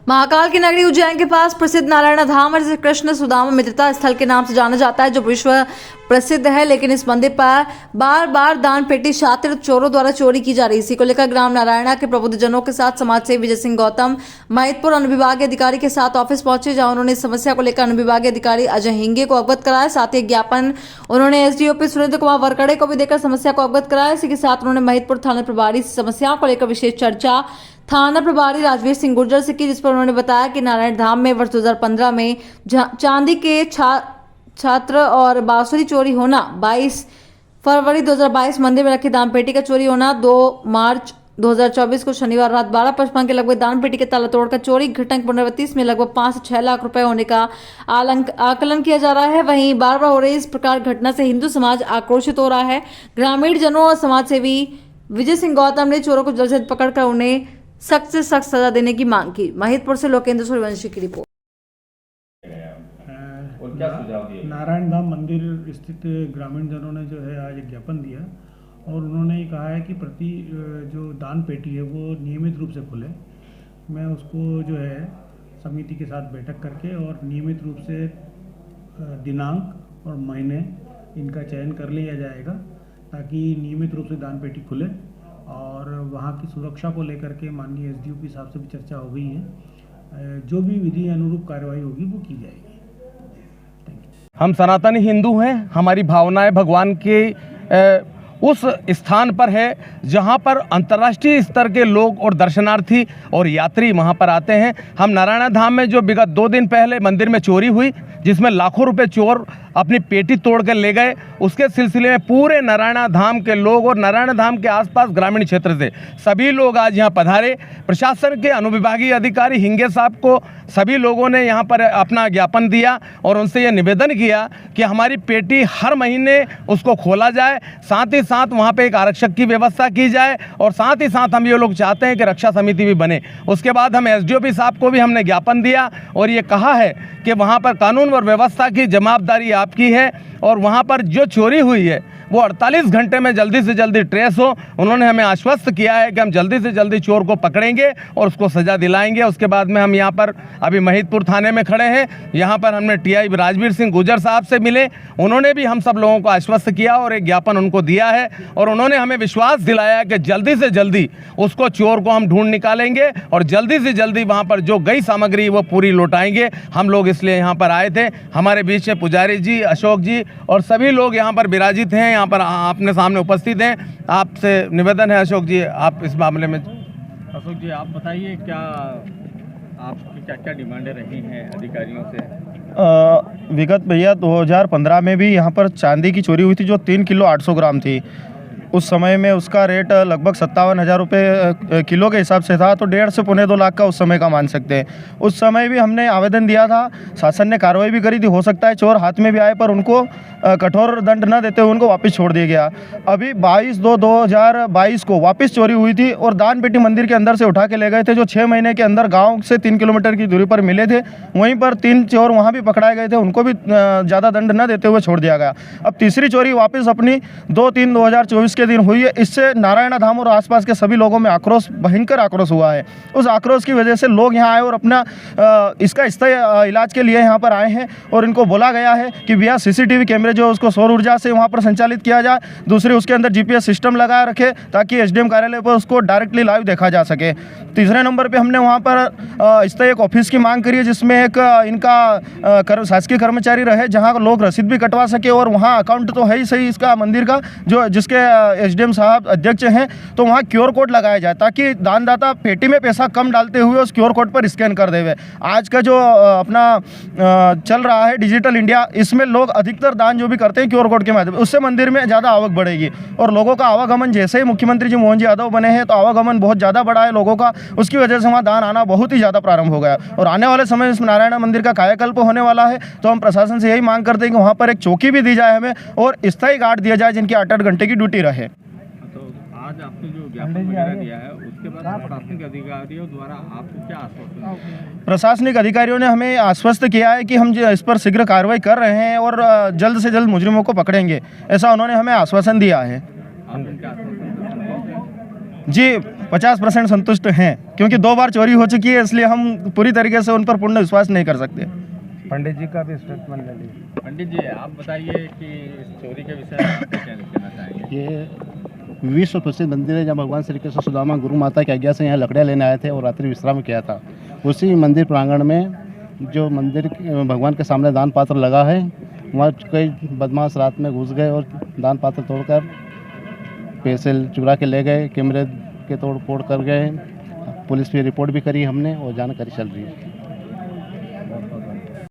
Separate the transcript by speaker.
Speaker 1: महाकाल की नगरी उज्जैन के पास प्रसिद्ध नारायण धाम और जिसे कृष्ण सुदामा मित्रता स्थल के नाम से जाना जाता है, जो विश्व प्रसिद्ध है, लेकिन इस मंदिर पर बार बार दान पेटी शातिर चोरों द्वारा चोरी की जा रही। इसी को लेकर ग्राम नारायणा के प्रबुद्धजनों के साथ समाजसेवी विजय सिंह गौतम महितपुर अनुविभागीय अधिकारी के साथ ऑफिस पहुंचे, जहां उन्होंने इस समस्या को लेकर अनुविभागीय अधिकारी अजय हिंगे को अवगत कराया। साथ ही ज्ञापन उन्होंने एसडीओपी सुरेंद्र कुमार वरकड़े को भी देकर समस्या को अवगत कराया। इसी के साथ उन्होंने महितपुर थाना प्रभारी समस्याओं को लेकर विशेष चर्चा थाना प्रभारी राजवीर सिंह गुर्जर से की, जिस पर उन्होंने बताया कि नारायण धाम में वर्ष 2015 में चांदी के छात्र और बांसुरी चोरी होना, 22 फरवरी 2022 मंदिर में रखी दान पेटी का चोरी होना, 2 मार्च 2024 को शनिवार रात 12:55 के लगभग दान पेटी के ताला तोड़कर चोरी घटना की पुनरावृत्ति, इसमें लगभग 5 से 6 लाख रुपए होने का आकलन किया जा रहा है। वहीं बार बार हो रही इस प्रकार घटना से हिंदू समाज आक्रोशित हो रहा है। ग्रामीण जनों और समाजसेवी विजय सिंह गौतम ने चोरों को जल्द से जल्द पकड़कर उन्हें सख्त से सख्त सजा देने की मांग की। महितपुर से लोकेंद्र सूर्यवंशी की रिपोर्ट।
Speaker 2: और क्या सुझाव दिए?
Speaker 3: नारायण धाम मंदिर स्थित ग्रामीण जनों ने जो है आज एक ज्ञापन दिया और उन्होंने कहा है कि प्रति जो दान पेटी है वो नियमित रूप से खुले। मैं उसको जो है समिति के साथ बैठक करके और नियमित रूप से दिनांक और महीने इनका चयन कर लिया जाएगा, ताकि नियमित रूप से दान पेटी खुले। और वहाँ की सुरक्षा को लेकर के माननीय एसडीओपी साहब से भी चर्चा हो गई है। जो भी विधि अनुरूप कार्रवाई होगी वो की जाएगी।
Speaker 2: हम सनातनी हिंदू हैं, हमारी भावनाएं भगवान के उस स्थान पर है जहां पर अंतर्राष्ट्रीय स्तर के लोग और दर्शनार्थी और यात्री वहां पर आते हैं। हम नारायण धाम में जो विगत 2 दिन पहले मंदिर में चोरी हुई, जिसमें लाखों रुपए चोर अपनी पेटी तोड़ कर ले गए, उसके सिलसिले में पूरे नारायण धाम के लोग और नारायण धाम के आसपास ग्रामीण क्षेत्र से सभी लोग आज यहाँ पधारे। प्रशासन के अनुविभागीय अधिकारी हिंगे साहब को सभी लोगों ने यहाँ पर अपना ज्ञापन दिया और उनसे ये निवेदन किया कि हमारी पेटी हर महीने उसको खोला जाए, साथ ही साथ वहाँ पे एक आरक्षक की व्यवस्था की जाए और साथ ही साथ हम ये लोग चाहते हैं कि रक्षा समिति भी बने। उसके बाद हम एसडीओपी साहब को भी हमने ज्ञापन दिया और ये कहा है कि वहाँ पर कानून और व्यवस्था की जवाबदारी आपकी है और वहाँ पर जो चोरी हुई है वो 48 घंटे में जल्दी से जल्दी ट्रेस हो। उन्होंने हमें आश्वस्त किया है कि हम जल्दी से जल्दी चोर को पकड़ेंगे और उसको सज़ा दिलाएंगे। उसके बाद में हम यहाँ पर अभी महितपुर थाने में खड़े हैं। यहाँ पर हमने टीआई राजवीर सिंह गुर्जर साहब से मिले, उन्होंने भी हम सब लोगों को आश्वस्त किया और एक ज्ञापन उनको दिया है और उन्होंने हमें विश्वास दिलाया कि जल्दी से जल्दी उसको चोर को हम ढूंढ निकालेंगे और जल्दी से जल्दी वहाँ पर जो गई सामग्री वो पूरी लौटाएंगे। हम लोग इसलिए यहाँ पर आए थे। हमारे बीच में पुजारी जी, अशोक जी और सभी लोग यहाँ पर विराजित हैं, यहाँ पर आपने सामने उपस्थित हैं। आपसे निवेदन है अशोक जी, आप इस मामले में।
Speaker 4: अशोक जी आप बताइए, क्या आपकी क्या डिमांडें रही हैं अधिकारियों से?
Speaker 5: विगत भैया 2015 में भी यहाँ पर चांदी की चोरी हुई थी जो 3 किलो 800 ग्राम थी। उस समय में उसका रेट लगभग 57,000 रुपये किलो के हिसाब से था, तो 1.5 से 2.25 लाख का उस समय का मान सकते हैं। उस समय भी हमने आवेदन दिया था, शासन ने कार्रवाई भी करी थी। हो सकता है चोर हाथ में भी आए पर उनको कठोर दंड न देते हुए उनको वापस छोड़ दिया गया। अभी 22/2/2022 को वापस चोरी हुई थी और दान पेटी मंदिर के अंदर से उठा के ले गए थे, जो 6 महीने के अंदर गाँव से 3 किलोमीटर की दूरी पर मिले थे। वहीं पर 3 चोर वहाँ भी पकड़ाए गए थे, उनको भी ज़्यादा दंड न देते हुए छोड़ दिया गया। अब तीसरी चोरी वापस अपनी 2/3/2024 के दिन हुई है। इससे नारायण धाम और आसपास के सभी लोगों में आक्रोश, भयंकर आक्रोश हुआ है। उस आक्रोश की वजह से लोग यहाँ आए और अपना इसका स्थायी इलाज के लिए यहाँ पर आए हैं और इनको बोला गया है कि भैया सीसीटीवी कैमरे जो उसको सौर ऊर्जा से वहाँ पर संचालित किया जाए। दूसरे उसके अंदर जीपीएस सिस्टम लगा रखे ताकि एसडीएम कार्यालय पर उसको डायरेक्टली लाइव देखा जा सके। तीसरे नंबर पे हमने वहाँ पर स्थायी एक ऑफिस की मांग करी है, जिसमें एक इनका शासकीय कर्मचारी रहे, जहाँ लोग रसीद भी कटवा सके और वहाँ अकाउंट तो है ही सही इसका मंदिर का, जो जिसके एसडीएम साहब अध्यक्ष हैं, तो वहाँ क्यूआर कोड लगाया जाए ताकि दानदाता पेटी में पैसा कम डालते हुए उस क्यूआर कोड पर स्कैन कर देवे। आज का जो अपना चल रहा है डिजिटल इंडिया, इसमें लोग अधिकतर दान जो भी करते हैं क्यूआर कोड के माध्यम, उससे मंदिर में ज़्यादा आवक बढ़ेगी और लोगों का आवागमन, जैसे ही मुख्यमंत्री जी मोहन जी यादव बने हैं तो आवागमन बहुत ज़्यादा बढ़ा है लोगों का, उसकी वजह से वहाँ दान आना बहुत ही ज़्यादा प्रारंभ हो गया और आने वाले समय में नारायण मंदिर का कायाकल्प होने वाला है। तो हम प्रशासन से यही मांग करते हैं कि वहाँ पर एक चौकी भी दी जाए हमें और स्थायी गार्ड दिया जाए जिनकी 8-8 घंटे की ड्यूटी रहे।
Speaker 4: तो आज आज आपने जो ज्ञापन वगैरह दिया है उसके बाद प्रशासनिक अधिकारियों द्वारा आपको क्या आश्वासन दिया?
Speaker 5: प्रशासनिक अधिकारियों ने हमें आश्वस्त किया है कि हम इस पर शीघ्र कार्रवाई कर रहे हैं और जल्द से जल्द मुजरिमों को पकड़ेंगे, ऐसा उन्होंने हमें आश्वासन दिया है।
Speaker 4: आप इनके आश्वासन से संतुष्ट हैं?
Speaker 5: जी 50% संतुष्ट हैं, क्योंकि 2 बार चोरी हो चुकी है, इसलिए हम पूरी तरीके से उन पर पूर्ण विश्वास नहीं कर सकते।
Speaker 2: पंडित जी का भी स्टेटमेंट ले लीजिए।
Speaker 4: पंडित जी आप बताइए कि इस चोरी के विषय में आप क्या कहना चाहेंगे?
Speaker 6: ये विश्व प्रसिद्ध मंदिर है जहाँ भगवान श्री कृष्ण सुदामा गुरु माता की आज्ञा से यहाँ लकड़ियाँ लेने आए थे और रात्रि विश्राम किया था। उसी मंदिर प्रांगण में जो मंदिर भगवान के सामने दान पात्र लगा है, वहाँ कई बदमाश रात में घुस गए और दान पात्र तोड़कर पैसे चुरा के ले गए, कैमरे के तोड़ फोड़ कर गए। पुलिस पे रिपोर्ट भी करी हमने और जानकारी चल रही है।